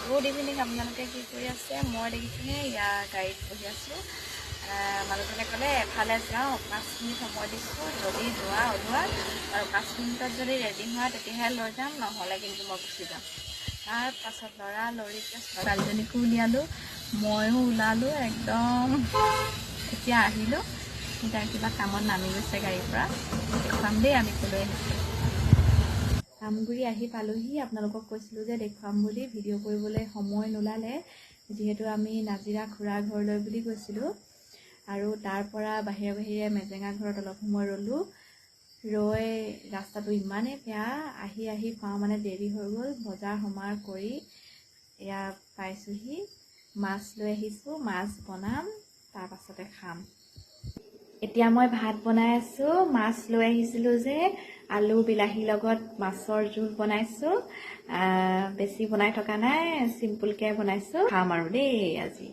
good evening আপোনালোকে কি কৰি আছে মই দেখিছোনে ইয়াৰ গাড়ীত বহি আছোঁ মানুহজনে ক'লে এফালে যাওঁ 5 মিনিট সময় দিছোঁ যদি যোৱা ওলোৱা আৰু 5 মিনিটত যদি ৰেডি হোৱা তেতিয়াহে লৈ যাম নহ'লে কিন্তু মই গুচি যাম তাৰ পাছত লৰালৰিকৈ ছোৱালীজনীকো উলিয়ালোঁ ময়ো ওলালোঁ একদম এতিয়া আহিলোঁ এতিয়া কিবা কামত নামি গৈছে গাড়ীৰ পৰা দেখুৱাম দেই আমি ক'লৈ আহিছোঁ আমগুৰি আহি পালোহি আপোনালোকক কৈছিলোঁ যে দেখুৱাম বুলি ভিডিঅ' কৰিবলৈ সময় নোলালে যিহেতু আমি নাজিৰা খুৰা ঘৰলৈ বুলি গৈছিলোঁ আৰু তাৰ পৰা বাহিৰে মেজেঙা ঘৰত অলপ সময় ৰ'লোঁ ৰৈ ৰাস্তাটো ইমানেই বেয়া আহি পাওঁ মানে দেৰি হৈ গ'ল বজাৰ সমাৰ কৰি এয়া পাইছোঁহি মাছ লৈ আহিছোঁ মাছ বনাম তাৰ পাছতে খাম এতিয়া মই ভাত বনাই আছোঁ মাছ লৈ আহিছিলোঁ যে আলু বিলাহীৰ লগত মাছৰ জোল বনাইছোঁ বেছি বনাই থকা নাই চিম্পুলকৈ বনাইছোঁ খাম আৰু দেই আজি